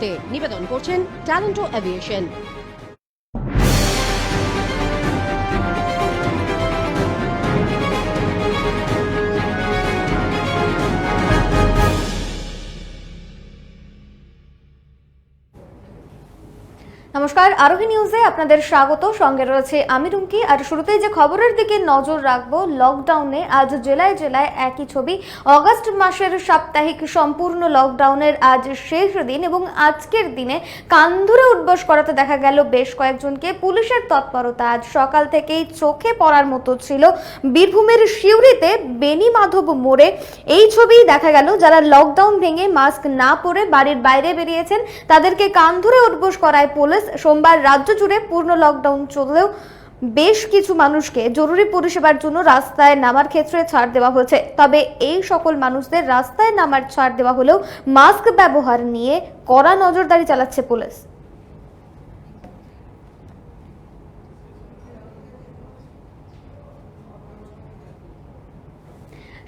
করতে নিবেদন করছেন ট্যালেন্টো এভিয়েশন। নমস্কার, আরোহী নিউজে আপনাদের স্বাগত। সঙ্গে রয়েছে আমি রুমকি। আর শুরুতেই যে খবরের দিকে নজর রাখবো, লকডাউনে আজ জেলায় জেলায় একই ছবি। অগস্ট মাসের সাপ্তাহিক সম্পূর্ণ লকডাউনের আজ শেষ দিন এবং আজকের দিনে কান ধরে উঠবস করাতে দেখা গেল বেশ কয়েকজনকে। পুলিশের তৎপরতা আজ সকাল থেকেই চোখে পড়ার মতো ছিল। বীরভূমের সিউড়িতে বেনিমাধব মোড়ে এই ছবি দেখা গেল। যারা লকডাউন ভেঙে মাস্ক না পরে বাড়ির বাইরে বেরিয়েছেন তাদেরকে কান ধরে উঠবস করায় পুলিশ। সোমবার রাজ্য জুড়ে পূর্ণ লকডাউন চললেও বেশ কিছু মানুষকে জরুরি পরিষেবার জন্য রাস্তায় নামার ক্ষেত্রে ছাড় দেওয়া হয়েছে। তবে এই সকল মানুষদের রাস্তায় নামার ছাড় দেওয়া হলেও মাস্ক ব্যবহার নিয়ে কড়া নজরদারি চালাচ্ছে পুলিশ।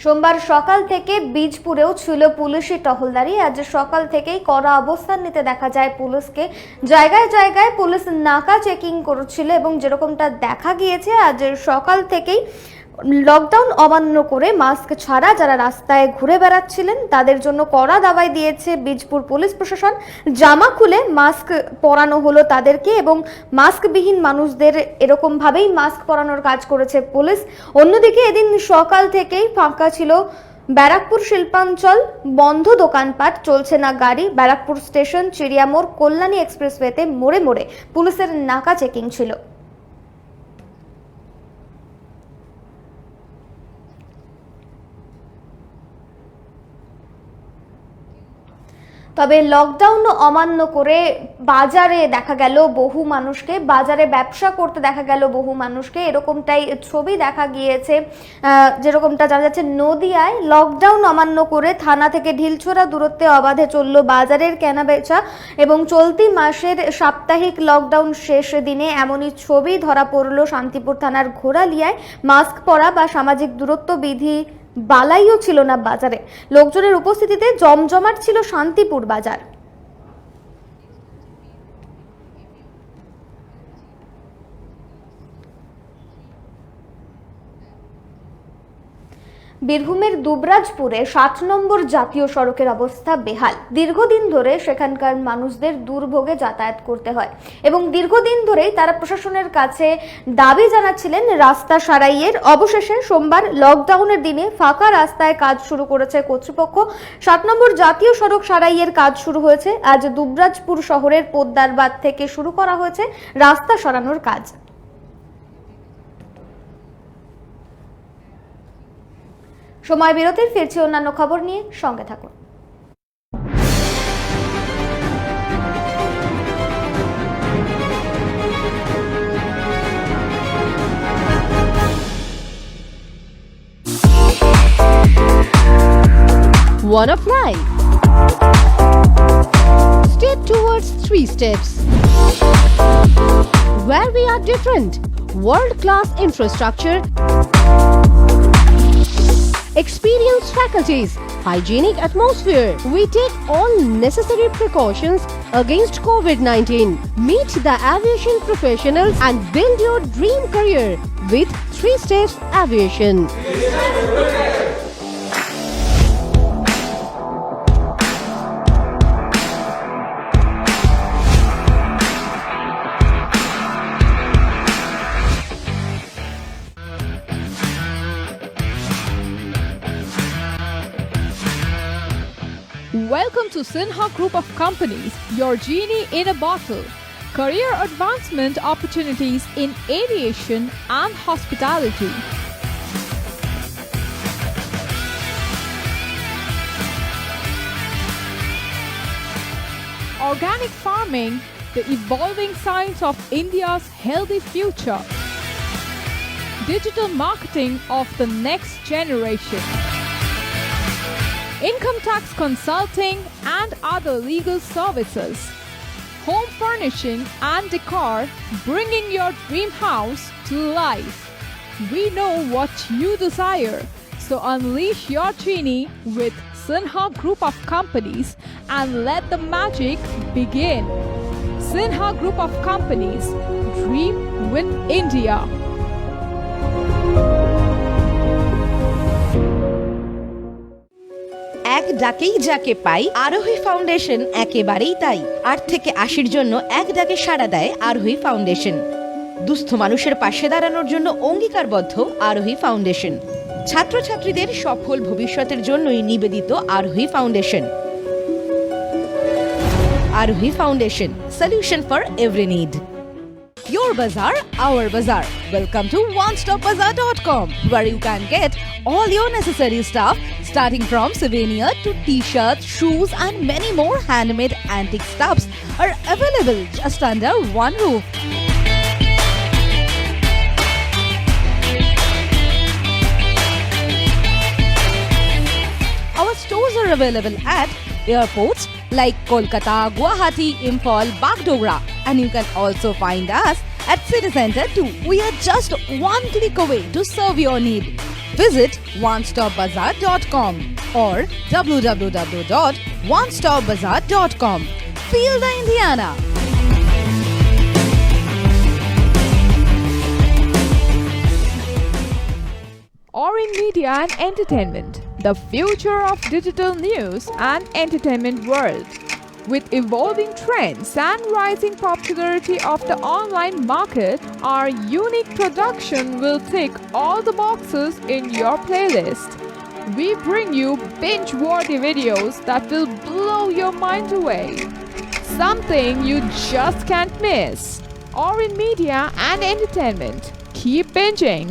সোমবার সকাল থেকে বীজপুরেও ছিল পুলিশি টহলদারি। আজ সকাল থেকেই কড়া অবস্থান নিতে দেখা যায় পুলিশকে। জায়গায় জায়গায় পুলিশ নাকা চেকিং করছিল এবং যেরকমটা দেখা গিয়েছে আজ সকাল থেকেই লকডাউন অমান্য করে মাস্ক ছাড়া যারা রাস্তায় ঘুরে বেড়াচ্ছিলেন তাদের জন্য কড়া দাবাই দিয়েছে বীজপুর পুলিশ প্রশাসন। জামা খুলে মাস্ক পরানো হলো তাদেরকে এবং মাস্কবিহীন মানুষদের এরকম ভাবেই মাস্ক পরানোর কাজ করেছে পুলিশ। অন্যদিকে এদিন সকাল থেকেই ফাঁকা ছিল ব্যারাকপুর শিল্পাঞ্চল। বন্ধ দোকানপাট, চলছে না গাড়ি। ব্যারাকপুর স্টেশন, চিড়িয়ামোড়, কল্যাণী এক্সপ্রেসওয়েতে মোড়ে মোড়ে পুলিশের নাকা চেকিং ছিল। তবে লকডাউন অমান্য করে বাজারে দেখা গেল বহু মানুষকে, বাজারে ব্যবসা করতে দেখা গেল বহু মানুষকে। এরকমটাই ছবি দেখা গিয়েছে। যেরকমটা জানা যাচ্ছে, নদিয়ায় লকডাউন অমান্য করে থানা থেকে ঢিলছোড়া দূরত্বে অবাধে চলল বাজারের কেনাবেচা এবং চলতি মাসের সাপ্তাহিক লকডাউন শেষ দিনে এমনই ছবি ধরা পড়ল শান্তিপুর থানার ঘোড়ালিয়ায়। মাস্ক পরা বা সামাজিক দূরত্ব বিধি বালাইও ছিল না বাজারে। লোকজনের উপস্থিতিতে জমজমাট ছিল শান্তিপুর বাজার। বীরভূমের দুবরাজপুরে 7 নম্বর জাতীয় সড়কের অবস্থা বেহাল। দীর্ঘদিন ধরে সেখানকার মানুষদের দুর্ভোগে যাতায়াত করতে হয় এবং দীর্ঘদিন ধরেই তারা প্রশাসনের কাছে দাবি জানাচ্ছিলেন রাস্তা সারাইয়ের। অবশেষে সোমবার লকডাউনের দিনে ফাঁকা রাস্তায় কাজ শুরু করেছে কর্তৃপক্ষ। 7 নম্বর জাতীয় সড়ক সারাইয়ের কাজ শুরু হয়েছে। আজ দুবরাজপুর শহরের পোদ্দারবাদ থেকে শুরু করা হয়েছে রাস্তা সরানোর কাজ। সময় বিরতির ফিরছি অন্যান্য খবর নিয়ে, সঙ্গে থাকুন। One of life. Step towards 3 steps. Where we are different. World-class infrastructure. Experienced faculties, hygienic atmosphere. We take all necessary precautions against COVID-19. Meet the aviation professionals and build your dream career with 3 Steps Aviation. Welcome to Sinha Group of Companies, your genie in a bottle. Career advancement opportunities in aviation and hospitality. Organic farming, the evolving science of India's healthy future. Digital marketing of the next generation. Income tax consulting and other legal services. Home furnishing and decor, bringing your dream house to life. We know what you desire, so unleash your genie with Sinha Group of Companies and let the magic begin. Sinha Group of Companies, dream with India. এক ডাকেই যাকে পাই, আরোহী foundation একেবারেই তাই। ৮ থেকে ৮০-র জন্য এক ডাকে সাড়া দেয় আরোহী ফাউন্ডেশন। দুস্থ মানুষের পাশে দাঁড়ানোর জন্য অঙ্গীকারবদ্ধ আরোহী ফাউন্ডেশন। ছাত্রছাত্রীদের সফল ভবিষ্যতের জন্যই নিবেদিত আরোহী ফাউন্ডেশন। আরোহী foundation, solution for every need. Your bazaar, our bazaar. Welcome to onestopbazaar.com, where you can get all your necessary stuff starting from souvenir to t-shirts, shoes and many more handmade antique stuffs are available just under one roof. Our stores are available at airports like Kolkata, Guwahati, Imphal, Bagdogra, and you can also find us at City Center too. We are just one click away to serve your need. Visit onestopbazaar.com or www.onestopbazaar.com. Feel the Indiana. Orin Media and Entertainment, the future of digital news and entertainment world. With evolving trends and rising popularity of the online market, our unique production will tick all the boxes in your playlist. We bring you binge-worthy videos that will blow your mind away. Something you just can't miss. Orin Media and Entertainment. Keep binging.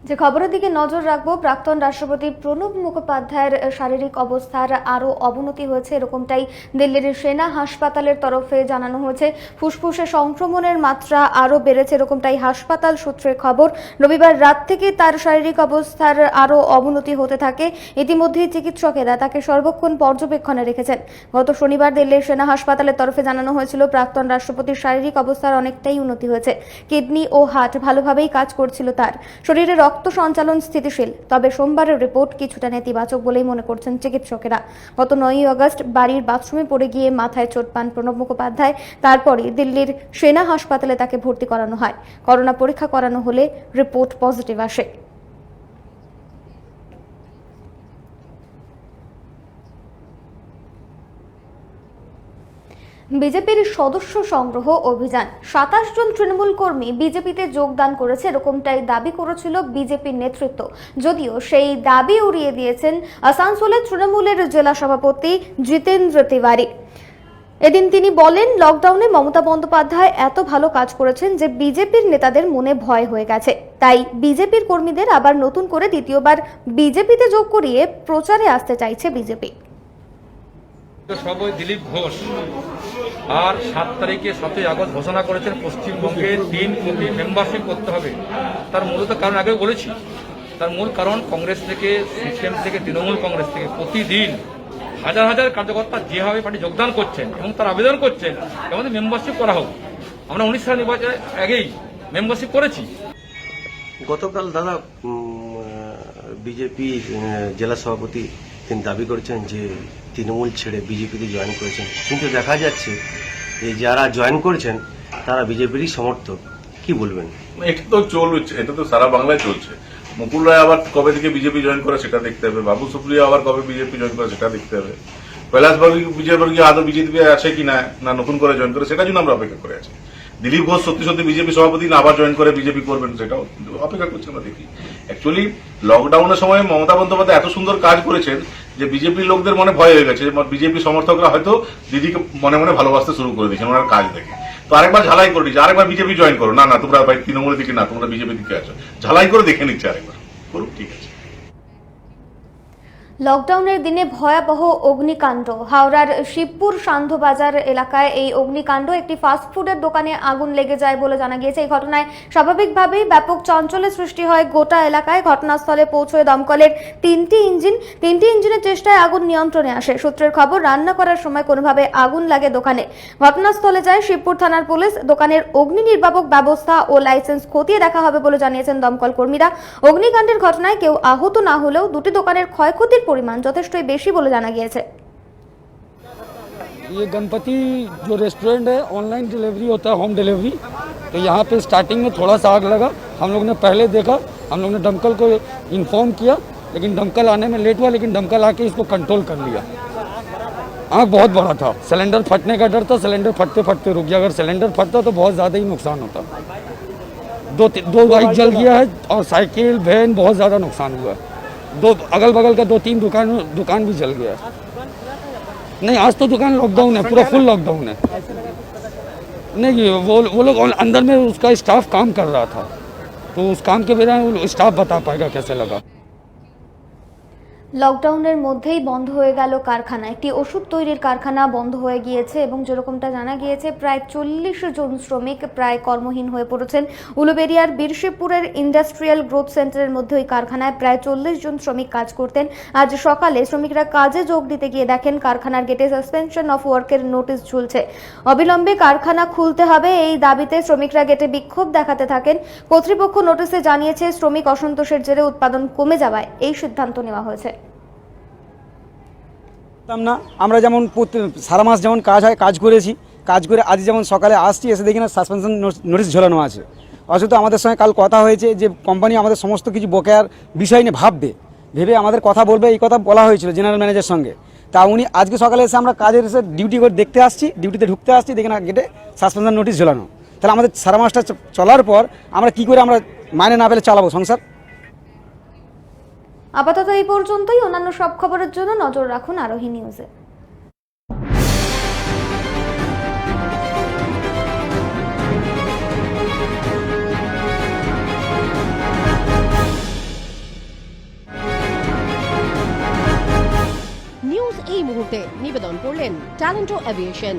যে খবরের দিকে নজর রাখবো, প্রাক্তন রাষ্ট্রপতি প্রণব মুখোপাধ্যায়ের শারীরিক অবস্থার আরও অবনতি হয়েছে, এরকমটাই দিল্লির সেনা হাসপাতালের তরফে জানানো হয়েছে। ফুসফুসে সংক্রমণের মাত্রা আরও বেড়েছে, এরকমটাই হাসপাতাল সূত্রে খবর। রবিবার রাত থেকে তার শারীরিক অবস্থার আরও অবনতি হতে থাকে। ইতিমধ্যেই চিকিৎসকেরা তাকে সর্বক্ষণ পর্যবেক্ষণে রেখেছেন। গত শনিবার দিল্লির সেনা হাসপাতালের তরফে জানানো হয়েছিল প্রাক্তন রাষ্ট্রপতির শারীরিক অবস্থার অনেকটাই উন্নতি হয়েছে। কিডনি ও হার্ট ভালোভাবেই কাজ করছিল তার। শরীরে রক্ত সঞ্চালন স্থিতিশীল, তবে সোমবারের রিপোর্ট কিছুটা নেতিবাচক বলেই মনে করছেন চিকিৎসকেরা। গত 9ই আগস্ট বাড়ির বাথরুমে পড়ে গিয়ে মাথায় চোট পান প্রণব মুখোপাধ্যায়। তারপরই দিল্লির সেনা হাসপাতালে তাকে ভর্তি করানো হয়। করোনা পরীক্ষা করানো হলে রিপোর্ট পজিটিভ আসে। বিজেপির সদস্য সংগ্রহ অভিযান, 27 জন তৃণমূল কর্মী বিজেপিতে যোগদান করেছে, এরকমটাই দাবি করেছিল বিজেপির নেতৃত্ব। যদিও সেই দাবি উড়িয়ে দিয়েছেন আসানসোলের তৃণমূলের জেলা সভাপতি জিতেন্দ্র তিওয়ারি। এদিন তিনি বলেন, লকডাউনে মমতা বন্দ্যোপাধ্যায় এত ভালো কাজ করেছেন যে বিজেপির নেতাদের মনে ভয় হয়ে গেছে। তাই বিজেপির কর্মীদের আবার নতুন করে দ্বিতীয়বার বিজেপিতে যোগ করিয়ে প্রচারে আসতে চাইছে বিজেপি। সবাই দিলীপ ঘোষ আর 7 তারিখে 7ই আগস্ট ঘোষণা করেছেন পশ্চিমবঙ্গে 3 কোটি মেম্বারশিপ করতে হবে। তার মূলত কারণ আগেও বলেছি, তার মূল কারণ কংগ্রেস থেকে, সিপিএম থেকে, তৃণমূল কংগ্রেস থেকে প্রতিদিন হাজার হাজার কার্যকর্তা যেভাবে পার্টি যোগদান করছেন এবং তার আবেদন করছেন আমাদের মেম্বারশিপ করা হোক। আমরা 19 সাল নির্বাচনের আগেই মেম্বারশিপ করেছি। গতকাল দাদা বিজেপি জেলা সভাপতি তিনি দাবি করেছেন যে তৃণমূল ছেড়ে বিজেপিতে জয়েন করেছেন, কিন্তু দেখা যাচ্ছে যে যারা জয়েন করেছেন তারা বিজেপিরই সমর্থক। কি বলবেন? এটা তো চলছে, এটা তো সারা বাংলায় চলছে। মুকুল রায় আবার কবে থেকে বিজেপি জয়েন করে সেটা দেখতে হবে, বাবু সুপ্রিয়া আবার কবে বিজেপি জয়েন করে সেটা দেখতে হবে, বিজয়বর্গীয় আদৌ বিজেপি আছে কিনা না নতুন করে জয়েন করে সেটার জন্য আমরা অপেক্ষা করে আছি। দিলীপ ঘোষ সত্যি সত্যি বিজেপি সভাপতি না আবার জয়েন করে বিজেপি করবেন সেটাও অপেক্ষা করছি আমরা দেখি। অ্যাকচুয়ালি লকডাউনের সময় মমতা বন্দ্যোপাধ্যায় এত সুন্দর কাজ করেছেন যে বিজেপির লোকদের মনে ভয় হয়ে গেছে। বিজেপি সমর্থকরা হয়তো দিদিকে মনে মনে ভালোবাসতে শুরু করে দিয়েছেন ওনার কাজ দেখে। তো আরেকবার ঝালাই করে দিচ্ছে, আরেকবার বিজেপি জয়েন করো, না না তোমরা ভাই তৃণমূলের দিকে না, তোমরা বিজেপির দিকে আছো, ঝালাই করে দেখে নিচ্ছে, আরেকবার করুক, ঠিক আছে। লকডাউনের দিনে ভয়াবহ অগ্নিকাণ্ড। হাওড়ার শিবপুর সান্ধ্যবাজার এলাকায় এই অগ্নিকাণ্ড, একটি ফাস্টফুডের দোকানে আগুন লেগে যায় বলে জানা গিয়েছে। এই ঘটনায় স্বাভাবিকভাবেই ব্যাপক চাঞ্চল্যের সৃষ্টি হয় গোটা এলাকায়। ঘটনাস্থলে পৌঁছয় দমকলের তিনটি ইঞ্জিনের চেষ্টায় আগুন নিয়ন্ত্রণে আসে। সূত্রের খবর, রান্না করার সময় কোনোভাবে আগুন লাগে দোকানে। ঘটনাস্থলে যায় শিবপুর থানার পুলিশ। দোকানের অগ্নি নির্বাপক ব্যবস্থা ও লাইসেন্স খতিয়ে দেখা হবে বলে জানিয়েছেন দমকল কর্মীরা। অগ্নিকাণ্ডের ঘটনায় কেউ আহত না হলেও দুটি দোকানের ক্ষয়ক্ষতির পরিমাণ যথেষ্টই বেশি বলে জানা গিয়েছে। ये गणपति जो रेस्टोरेंट है, ऑनलाइन डिलीवरी होता है, होम डिलीवरी। तो यहाँ पे स्टार्टिंग में थोड़ा सा आग लगा। हम लोग ने पहले देखा, हम लोग ने दमकल को इन्फॉर्म किया, लेकिन दमकल आने में लेट हुआ, लेकिन दमकल आके इसको कंट्रोल कर लिया। आग बहुत बड़ा था, सिलेंडर फटने का डर था। सिलेंडर फटते फटते रुक गया। अगर सिलेंडर फटता तो बहुत ज़्यादा ही नुकसान होता। दो बाइक जल गया है और साइकिल वैन बहुत ज़्यादा नुकसान हुआ है। दो अगल बगल का 2-3 दुकान भी जल गया। नहीं, आज तो दुकान लॉकडाउन है, पूरा फुल लॉकडाउन है। नहीं, वो लोग अंदर में उसका स्टाफ काम कर रहा था, तो उस काम के बिना स्टाफ बता पाएगा कैसे लगा। লকডাউনের মধ্যেই বন্ধ হয়ে গেল কারখানা। একটি ওষুধ তৈরির কারখানা বন্ধ হয়ে গিয়েছে এবং যেরকমটা জানা গিয়েছে, প্রায় 40 জন শ্রমিক প্রায় কর্মহীন হয়ে পড়েছেন। উলুবেড়িয়ার বীরশিবপুরের ইন্ডাস্ট্রিয়াল গ্রোথ সেন্টারের মধ্যে ওই কারখানায় প্রায় 40 জন শ্রমিক কাজ করতেন। আজ সকালে শ্রমিকরা কাজে যোগ দিতে গিয়ে দেখেন কারখানার গেটে সাসপেনশন অফ ওয়ার্কের নোটিশ ঝুলছে। অবিলম্বে কারখানা খুলতে হবে, এই দাবিতে শ্রমিকরা গেটে বিক্ষোভ দেখাতে থাকেন। কর্তৃপক্ষ নোটিশে জানিয়েছে, শ্রমিক অসন্তোষের জেরে উৎপাদন কমে যাওয়ায় এই সিদ্ধান্ত নেওয়া হয়েছে। না, আমরা যেমন সারা মাস যেমন কাজ হয়, কাজ করেছি, কাজ করে আজ যেমন সকালে আসছি, এসে দেখি না সাসপেনশন নোটিশ ঝোলানো আছে। অথচ আমাদের সঙ্গে কাল কথা হয়েছে যে কোম্পানি আমাদের সমস্ত কিছু বকেয়ার বিষয় নিয়ে ভেবে আমাদের কথা বলবে, এই কথা বলা হয়েছিল জেনারেল ম্যানেজার সঙ্গে। তা উনি আজকে সকালে এসে আমরা কাজের এসে ডিউটি করে দেখতে আসছি, ডিউটিতে ঢুকতে আসছি, দেখি না গেটে সাসপেনশন নোটিশ ঝোলানো। তাহলে আমাদের সারা মাসটা চলার পর আমরা কি করে আমরা মাইনে না পেলে চালাবো সংসার? আপাতত এই পর্যন্তই। অন্যান্য সব খবরের জন্য নজর রাখুন আরোহী নিউজে। নিউজ এই মুহূর্তে নিবেদন করলেন ট্যালেন্টো এভিয়েশন।